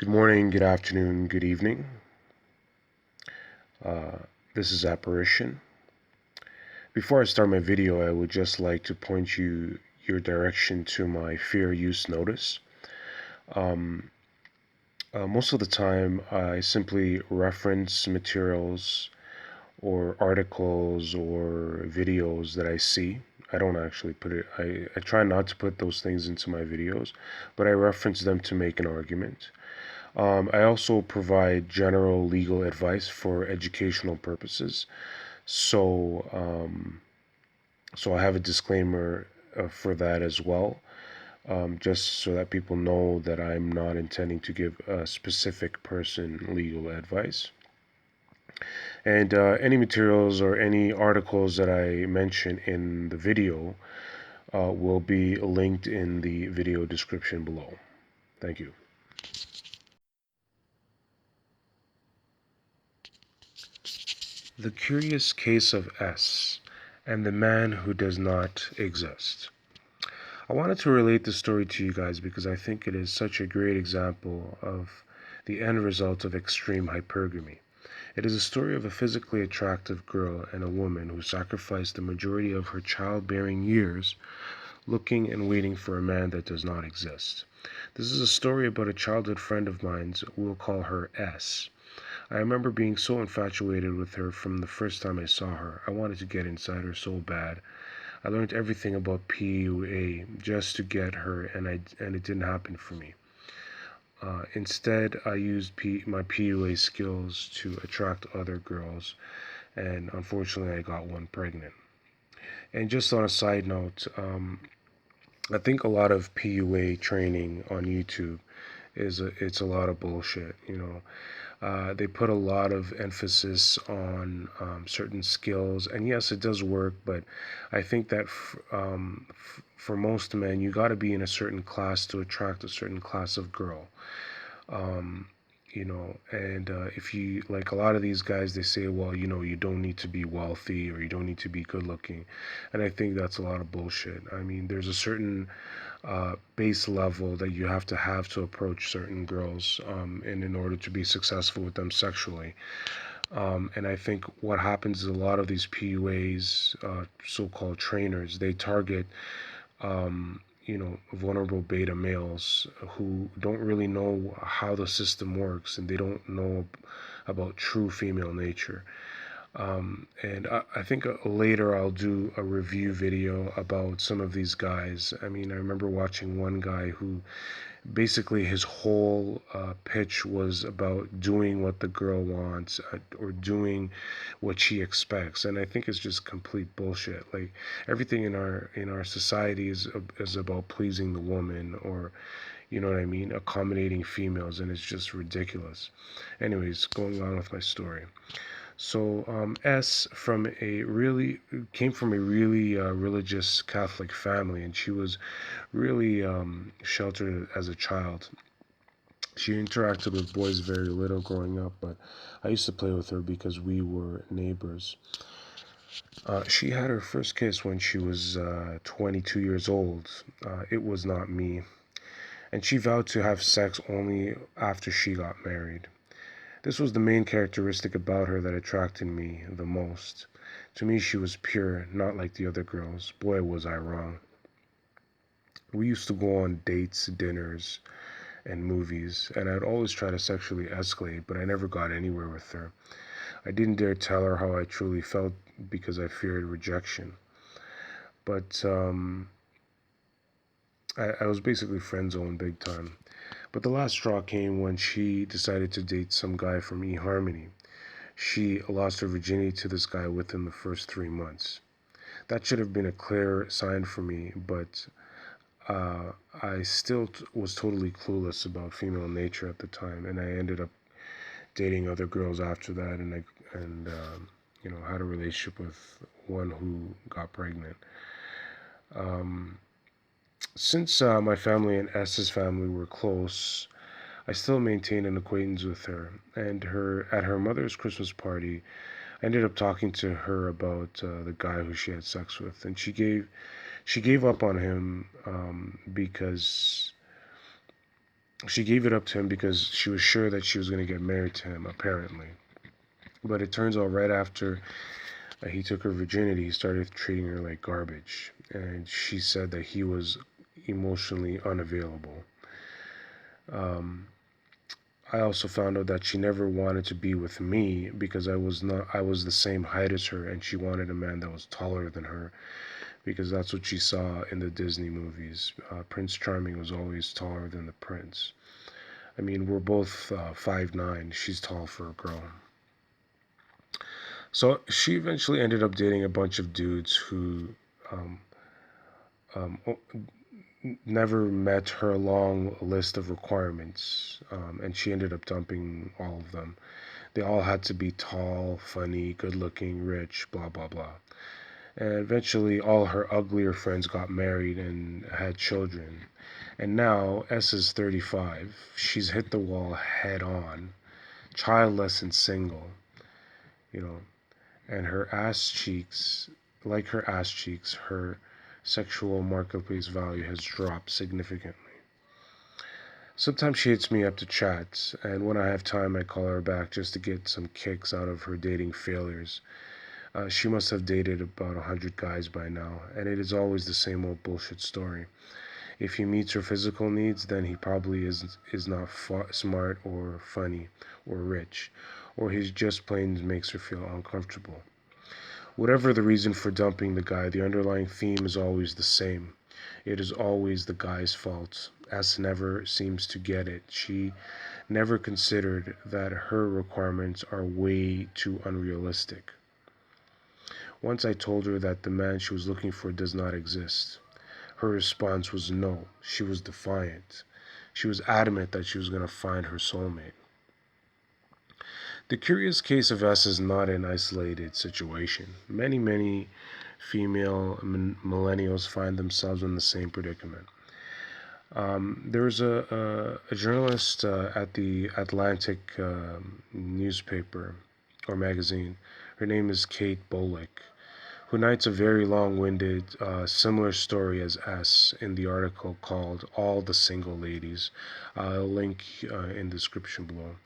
Good morning, good afternoon, good evening. Uh, this is Apparition. Before I start my video, I would just like to point your direction to my fair use notice. Um, Most of the time, I simply reference materials or articles or videos that I see. I don't actually put it, I try not to put those things into my videos, but I reference them to make an argument. I also provide general legal advice for educational purposes. So, so I have a disclaimer for that as well, just so that people know that I'm not intending to give a specific person legal advice. And any materials or any articles that I mention in the video will be linked in the video description below. Thank you. The Curious Case of S and the Man Who Does Not Exist. I wanted to relate this story to you guys because I think it is such a great example of the end result of extreme hypergamy. It is a story of a physically attractive girl and a woman who sacrificed the majority of her childbearing years looking and waiting for a man that does not exist. This is a story about a childhood friend of mine. We'll call her S. I remember being so infatuated with her from the first time I saw her. I wanted to get inside her so bad. I learned everything about PUA just to get her, and it didn't happen for me. Instead, I used my PUA skills to attract other girls, and unfortunately, I got one pregnant. And just on a side note, I think a lot of PUA training on YouTube it's a lot of bullshit. They put a lot of emphasis on certain skills, and yes, it does work. But I think that for most men, you got to be in a certain class to attract a certain class of girl. Um, and if you like a lot of these guys, they say, well, you don't need to be wealthy or you don't need to be good looking, and I think that's a lot of bullshit. I mean, there's a certain base level that you have to approach certain girls, and in order to be successful with them sexually. And I think what happens is a lot of these PUAs, so-called trainers, they target vulnerable beta males who don't really know how the system works and they don't know about true female nature. And I think later I'll do a review video about some of these guys. I mean, I remember watching one guy who basically his whole pitch was about doing what the girl wants, or doing what she expects, and I think it's just complete bullshit. Like everything in our society is about pleasing the woman, or you know what I mean, accommodating females, and it's just ridiculous. Anyways, going on with my story. So S came from a really religious Catholic family, and she was really sheltered as a child. She interacted with boys very little growing up, but I used to play with her because we were neighbors. She had her first kiss when she was 22 years old. It was not me, and she vowed to have sex only after she got married. This was the main characteristic about her that attracted me the most. To me, she was pure, not like the other girls. Boy, was I wrong. We used to go on dates, dinners, and movies, and I'd always try to sexually escalate, but I never got anywhere with her. I didn't dare tell her how I truly felt because I feared rejection. But I was basically friend zoned big time. But the last straw came when she decided to date some guy from eHarmony. She lost her virginity to this guy within the first 3 months. That should have been a clear sign for me, but I still was totally clueless about female nature at the time, and I ended up dating other girls after that, and had a relationship with one who got pregnant. Um, since my family and S's family were close, I still maintained an acquaintance with her, and her at her mother's Christmas party, I ended up talking to her about the guy who she had sex with, and she gave up on him because She gave it up to him because she was sure that she was going to get married to him, apparently. But it turns out right after he took her virginity, he started treating her like garbage. And she said that he was emotionally unavailable. Um, I also found out that she never wanted to be with me because I was the same height as her, and she wanted a man that was taller than her because that's what she saw in the Disney movies. Prince Charming was always taller than the prince. I mean, we're both 5'9". She's tall for a girl. So she eventually ended up dating a bunch of dudes who um, um, never met her long list of requirements, and she ended up dumping all of them. They all had to be tall, funny, good looking, rich, blah, blah, blah. And eventually, all her uglier friends got married and had children. And now, S is 35. She's hit the wall head on, childless and single, you know. And her ass cheeks, her sexual marketplace value has dropped significantly. Sometimes she hits me up to chat, and when I have time, I call her back just to get some kicks out of her dating failures. She must have dated about 100 guys by now, and it is always the same old bullshit story. If he meets her physical needs, then he probably is not smart or funny or rich, or he just plain makes her feel uncomfortable. Whatever the reason for dumping the guy, the underlying theme is always the same. It is always the guy's fault. S never seems to get it. She never considered that her requirements are way too unrealistic. Once I told her that the man she was looking for does not exist. Her response was no. She was defiant. She was adamant that she was going to find her soulmate. The curious case of S is not an isolated situation. Many female millennials find themselves in the same predicament. There was a journalist at the Atlantic newspaper or magazine. Her name is Kate Bolick, who narrates a very long-winded, similar story as S in the article called "All the Single Ladies." I'll link in the description below.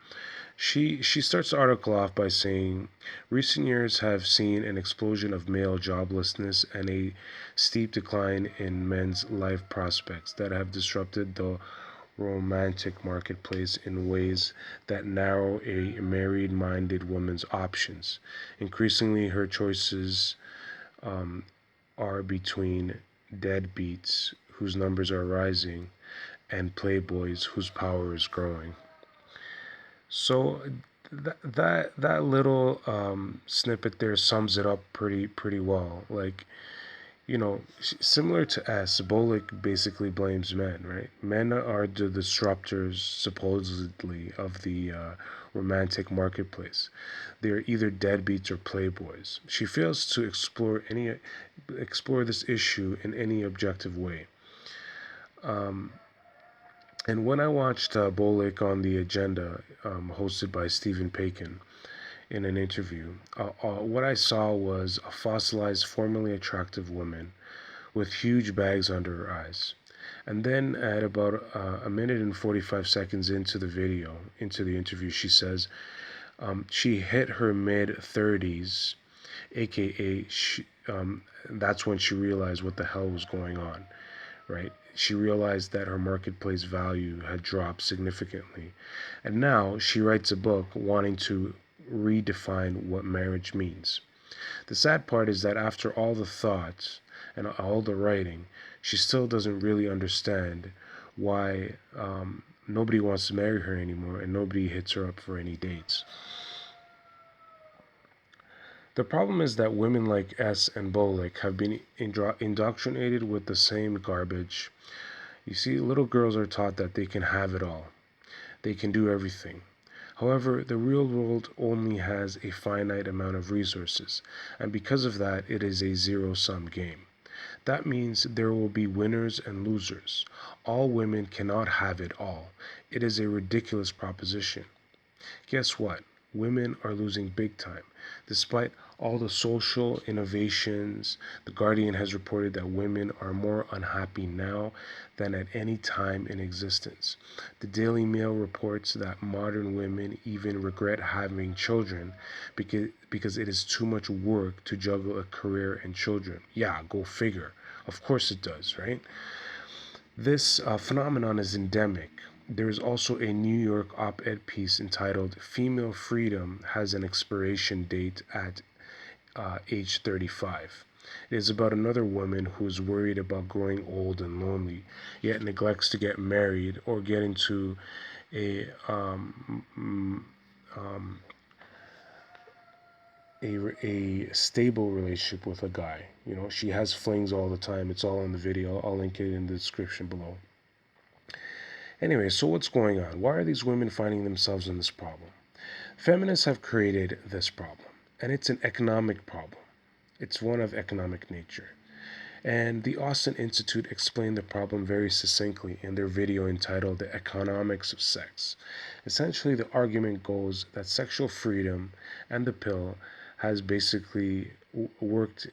She starts the article off by saying, recent years have seen an explosion of male joblessness and a steep decline in men's life prospects that have disrupted the romantic marketplace in ways that narrow a married-minded woman's options. Increasingly, her choices are between deadbeats whose numbers are rising and playboys whose power is growing. So that little snippet there sums it up pretty well. Like, similar to S, Bolick basically blames men, right? Men are the disruptors, supposedly, of the romantic marketplace. They are either deadbeats or playboys. She fails to explore this issue in any objective way. And when I watched Bolick on the Agenda, hosted by Stephen Paikin, in an interview, what I saw was a fossilized, formerly attractive woman with huge bags under her eyes. And then at about a minute and 45 seconds into the interview, she says she hit her mid 30s, aka that's when she realized what the hell was going on, right? She realized that her marketplace value had dropped significantly. And now she writes a book wanting to redefine what marriage means. The sad part is that after all the thoughts and all the writing, she still doesn't really understand why nobody wants to marry her anymore and nobody hits her up for any dates. The problem is that women like S and Bolick have been indoctrinated with the same garbage. You see, little girls are taught that they can have it all. They can do everything. However, the real world only has a finite amount of resources, and because of that, it is a zero-sum game. That means there will be winners and losers. All women cannot have it all. It is a ridiculous proposition. Guess what? women are losing big time. Despite all the social innovations, The Guardian has reported that women are more unhappy now than at any time in existence. The Daily Mail reports that modern women even regret having children because it is too much work to juggle a career and children. Yeah, go figure. Of course it does, right? This phenomenon is endemic. There is also a New York op ed piece entitled Female Freedom Has an Expiration Date at age 35. It is about another woman who is worried about growing old and lonely, yet neglects to get married or get into a a stable relationship with a guy. You know, she has flings all the time. It's all in the video. I'll link it in the description below. Anyway, so what's going on? Why are these women finding themselves in this problem? Feminists have created this problem, and it's an economic problem. It's one of economic nature. And the Austin Institute explained the problem very succinctly in their video entitled The Economics of Sex. Essentially, the argument goes that sexual freedom and the pill has basically worked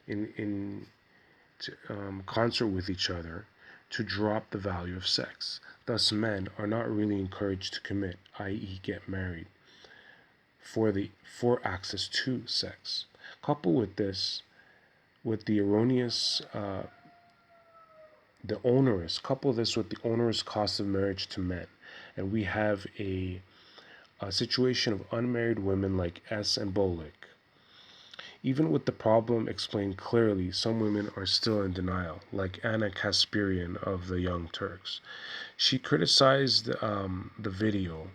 in concert with each other to drop the value of sex. Thus, men are not really encouraged to commit, i.e., get married, for access to sex. Couple with this, with the erroneous, the onerous, couple this with the onerous cost of marriage to men, and we have a situation of unmarried women like S and Bolick. Even with the problem explained clearly, some women are still in denial, like Anna Kasparian of the Young Turks. She criticized the video,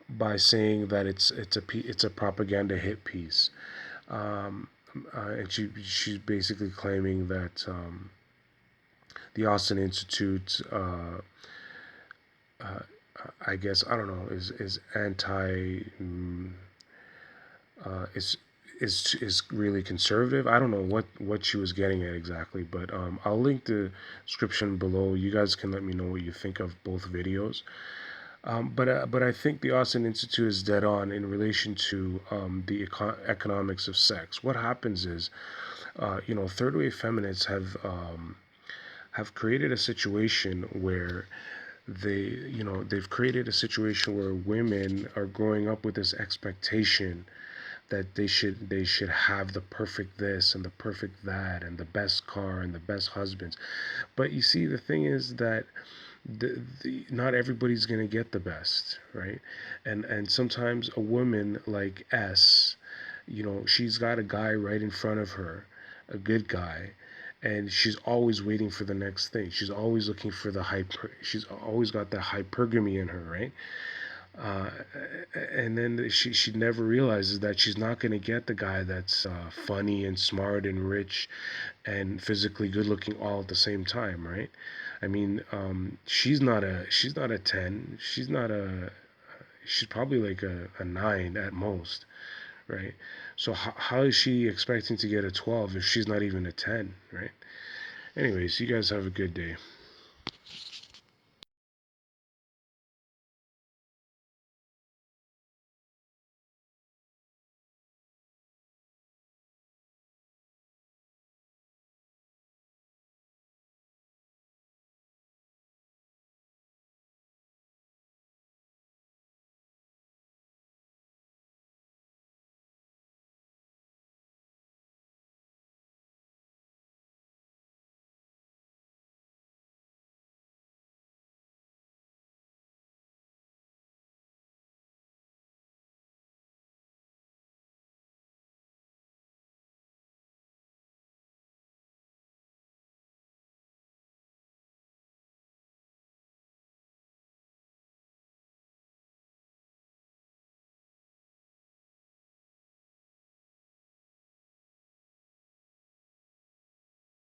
by saying that it's a propaganda hit piece, and she's basically claiming that the Austin Institute, I guess I don't know, is anti. Is is really conservative. I don't know what she was getting at exactly, but I'll link the description below. You guys can let me know what you think of both videos. But I think the Austin Institute is dead on in relation to the economics of sex. What happens is, third wave feminists have created a situation where they've created a situation where women are growing up with this expectation that they should have the perfect this and the perfect that and the best car and the best husbands. But you see, the thing is that not everybody's going to get the best, right? And sometimes a woman like S, she's got a guy right in front of her, a good guy, and she's always waiting for the next thing. She's always looking for the she's always got that hypergamy in her, right? uh, and then she never realizes that she's not going to get the guy that's funny and smart and rich and physically good looking all at the same time, right? I mean, she's not a 10. She's probably like a 9 at most, right? So how is she expecting to get a 12 if she's not even a 10, right? Anyways, you guys have a good day.